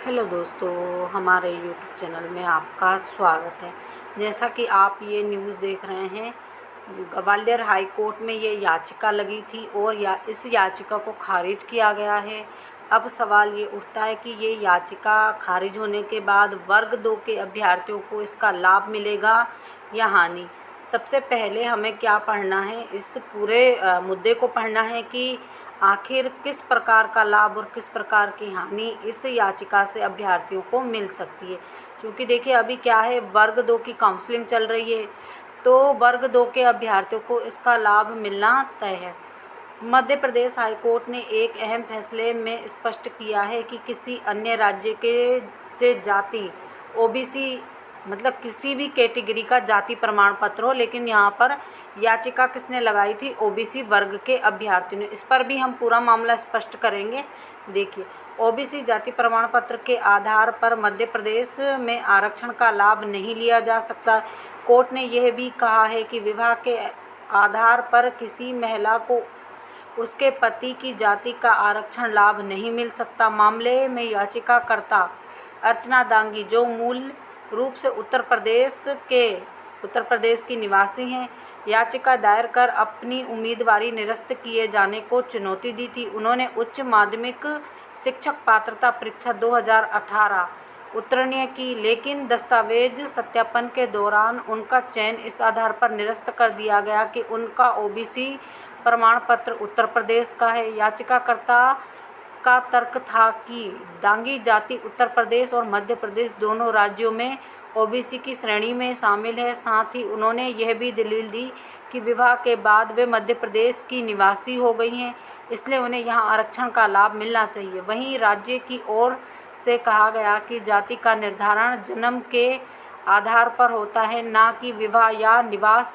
Hello दोस्तों, हमारे YouTube channel में आपका स्वागत है। जैसा कि आप ये न्यूज़ देख रहे हैं, ग्वालियर हाई कोर्ट में ये याचिका लगी थी और इस याचिका को खारिज किया गया है। अब सवाल ये उठता है कि ये याचिका खारिज होने के बाद वर्ग 2 के अभ्यर्थियों को इसका लाभ मिलेगा या हानि। सबसे पहले हमें क्या पढ़ना है, इस पूरे मुद्दे को पढ़ना है कि आखिर किस प्रकार का लाभ और किस प्रकार की हानि इस याचिका से अभ्यर्थियों को मिल सकती है। क्योंकि देखिए अभी क्या है, वर्ग 2 की काउंसलिंग चल रही है, तो वर्ग 2 के अभ्यर्थियों को इसका लाभ मिलना तय है। मध्य प्रदेश हाईकोर्ट ने एक अहम फैसले में स्पष्ट किया है कि किसी अन्य राज्य के से जाति ओबीसी मतलब किसी भी कैटेगरी का जाति प्रमाण पत्र हो, लेकिन यहाँ पर याचिका किसने लगाई थी? ओबीसी वर्ग के अभ्यर्थियों ने। इस पर भी हम पूरा मामला स्पष्ट करेंगे। देखिए, ओबीसी जाति प्रमाण पत्र के आधार पर मध्य प्रदेश में आरक्षण का लाभ नहीं लिया जा सकता। कोर्ट ने यह भी कहा है कि विवाह के आधार पर किसी महिला को उसके पति की जाति का आरक्षण लाभ नहीं मिल सकता। मामले में याचिकाकर्ता अर्चना दांगी, जो मूल रूप से उत्तर प्रदेश की निवासी हैं, याचिका दायर कर अपनी उम्मीदवारी निरस्त किए जाने को चुनौती दी थी। उन्होंने उच्च माध्यमिक शिक्षक पात्रता परीक्षा 2018 उत्तीर्ण की, लेकिन दस्तावेज सत्यापन के दौरान उनका चयन इस आधार पर निरस्त कर दिया गया कि उनका ओबीसी प्रमाण पत्र उत्तर प्रदेश का है। याचिकाकर्ता का तर्क था कि दांगी जाति उत्तर प्रदेश और मध्य प्रदेश दोनों राज्यों में ओबीसी की श्रेणी में शामिल है। साथ ही उन्होंने यह भी दलील दी कि विवाह के बाद वे मध्य प्रदेश की निवासी हो गई हैं, इसलिए उन्हें यहां आरक्षण का लाभ मिलना चाहिए। वहीं राज्य की ओर से कहा गया कि जाति का निर्धारण जन्म के आधार पर होता है, ना कि विवाह या निवास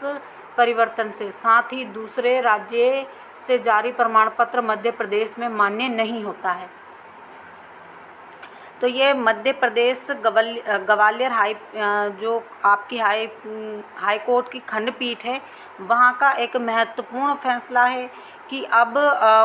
परिवर्तन से। साथ ही दूसरे राज्य से जारी प्रमाण पत्र मध्य प्रदेश में मान्य नहीं होता है। तो ये मध्य प्रदेश ग्वालियर जो आपकी हाई कोर्ट की खंडपीठ है, वहाँ का एक महत्वपूर्ण फैसला है कि अब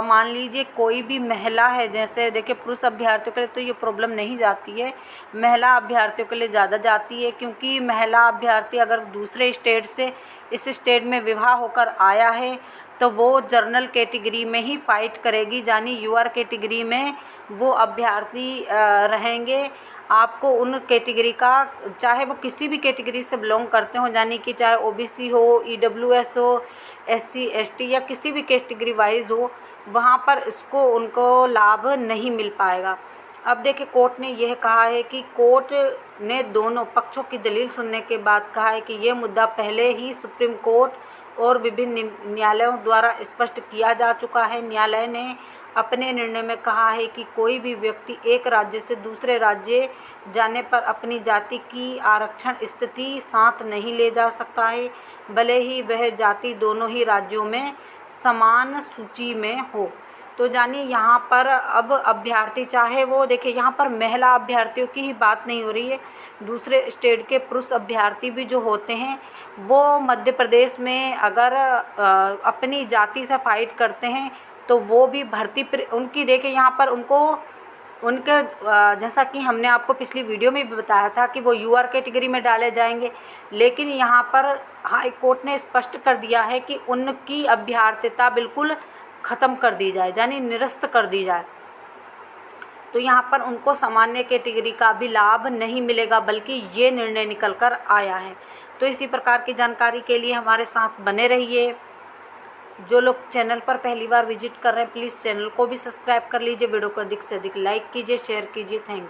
मान लीजिए कोई भी महिला है, जैसे देखिए पुरुष अभ्यर्थियों के लिए तो ये प्रॉब्लम नहीं जाती है, महिला अभ्यर्थियों के लिए ज़्यादा जाती है। क्योंकि महिला अभ्यर्थी अगर दूसरे स्टेट से इस स्टेट में विवाह होकर आया है तो वो जनरल कैटेगरी में ही फाइट करेगी, यानी यूआर कैटेगरी में वो अभ्यर्थी रहेंगे। आपको उन कैटेगरी का, चाहे वो किसी भी कैटेगरी से बिलोंग करते हो, यानी कि चाहे ओबीसी हो, ईडब्ल्यूएस हो, एससी एसटी या किसी भी कैटेगरी वाइज हो, वहाँ पर उनको लाभ नहीं मिल पाएगा। अब देखिए, कोर्ट ने यह कहा है कि कोर्ट ने दोनों पक्षों की दलील सुनने के बाद कहा है कि यह मुद्दा पहले ही सुप्रीम कोर्ट और विभिन्न न्यायालयों द्वारा स्पष्ट किया जा चुका है। न्यायालय ने अपने निर्णय में कहा है कि कोई भी व्यक्ति एक राज्य से दूसरे राज्य जाने पर अपनी जाति की आरक्षण स्थिति साथ नहीं ले जा सकता है, भले ही वह जाति दोनों ही राज्यों में समान सूची में हो। तो यानी यहाँ पर अब अभ्यर्थी, चाहे वो देखिए यहाँ पर महिला अभ्यर्थियों की ही बात नहीं हो रही है, दूसरे स्टेट के पुरुष अभ्यर्थी भी जो होते हैं वो मध्य प्रदेश में अगर अपनी जाति से फाइट करते हैं तो वो भी भर्ती उनकी देखिए यहाँ पर उनके जैसा कि हमने आपको पिछली वीडियो में भी बताया था कि वो यूआर कैटेगरी में डाले जाएंगे, लेकिन यहाँ पर हाई कोर्ट ने स्पष्ट कर दिया है कि उनकी अभ्यर्थिता बिल्कुल ख़त्म कर दी जाए, यानी निरस्त कर दी जाए। तो यहाँ पर उनको सामान्य कैटेगरी का भी लाभ नहीं मिलेगा, बल्कि ये निर्णय निकल कर आया है। तो इसी प्रकार की जानकारी के लिए हमारे साथ बने रहिए। जो लोग चैनल पर पहली बार विजिट कर रहे हैं, प्लीज़ चैनल को भी सब्सक्राइब कर लीजिए। वीडियो को अधिक से अधिक लाइक कीजिए, शेयर कीजिए। Thank you.